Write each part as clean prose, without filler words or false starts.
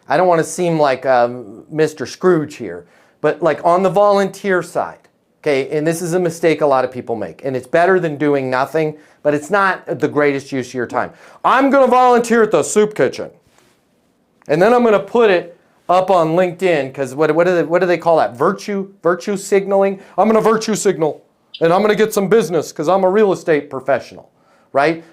I don't want to seem like Mr. Scrooge here, but like on the volunteer side, okay, and this is a mistake a lot of people make, and it's better than doing nothing, but it's not the greatest use of your time. I'm going to volunteer at the soup kitchen, and then I'm going to put it up on LinkedIn, because what do they call that? Virtue signaling? I'm going to virtue signal, and I'm going to get some business because I'm a real estate professional, right?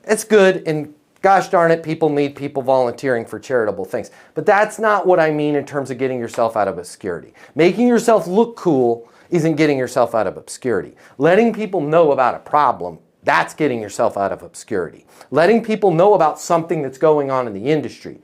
It's good, and gosh darn it, people need people volunteering for charitable things. But that's not what I mean in terms of getting yourself out of obscurity. Making yourself look cool isn't getting yourself out of obscurity. Letting people know about a problem, that's getting yourself out of obscurity. Letting people know about something that's going on in the industry,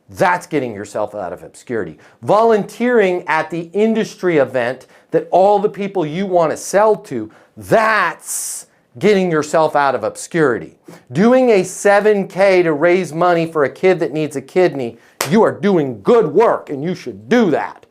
that's getting yourself out of obscurity. Volunteering at the industry event that all the people you want to sell to, that's getting yourself out of obscurity. Doing a 7K to raise money for a kid that needs a kidney, you are doing good work and you should do that.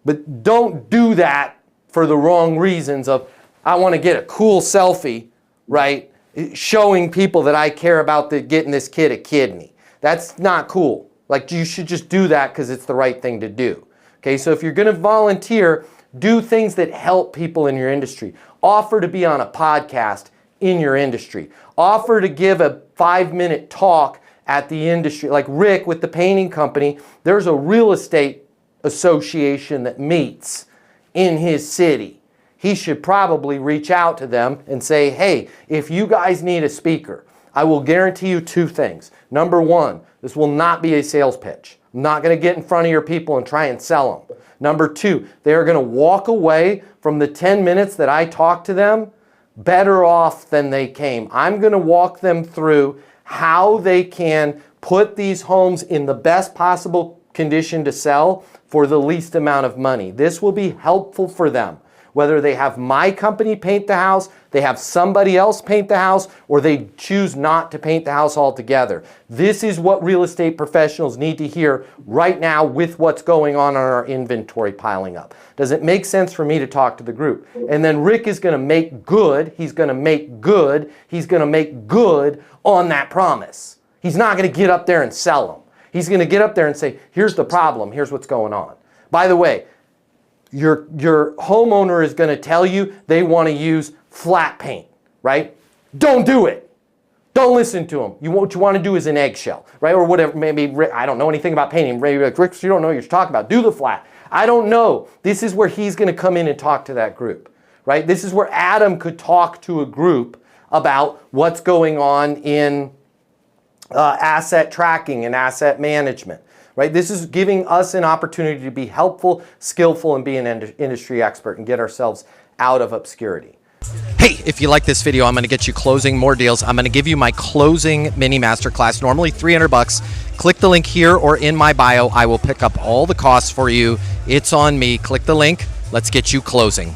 But don't do that for the wrong reasons of, I want to get a cool selfie, right? Showing people that I care about getting this kid a kidney. That's not cool. Like, you should just do that because it's the right thing to do. Okay, so if you're going to volunteer, do things that help people in your industry. Offer to be on a podcast in your industry. Offer to give a 5-minute talk at the industry. Like Rick with the painting company, there's a real estate association that meets in his city. He should probably reach out to them and say, hey, if you guys need a speaker, I will guarantee you 2 things. Number 1, this will not be a sales pitch. I'm not going to get in front of your people and try and sell them. Number 2, they are going to walk away from the 10 minutes that I talk to them better off than they came. I'm going to walk them through how they can put these homes in the best possible condition to sell for the least amount of money. This will be helpful for them. Whether they have my company paint the house, they have somebody else paint the house, or they choose not to paint the house altogether. This is what real estate professionals need to hear right now with what's going on our inventory piling up. Does it make sense for me to talk to the group? And then Rick is going to make good, he's going to make good on that promise. He's not going to get up there and sell them. He's going to get up there and say, here's the problem, here's what's going on. By the way, your homeowner is going to tell you they want to use flat paint, right? Don't do it. Don't listen to them. What you want to do is an eggshell, right? Or whatever. Maybe, I don't know anything about painting. Maybe like, Rick, you don't know what you're talking about. Do the flat. I don't know. This is where he's going to come in and talk to that group, right? This is where Adam could talk to a group about what's going on in asset tracking and asset management. Right? This is giving us an opportunity to be helpful, skillful, and be an industry expert and get ourselves out of obscurity. Hey, if you like this video, I'm going to get you closing more deals. I'm going to give you my closing mini masterclass, normally $300. Click the link here or in my bio. I will pick up all the costs for you. It's on me. Click the link. Let's get you closing.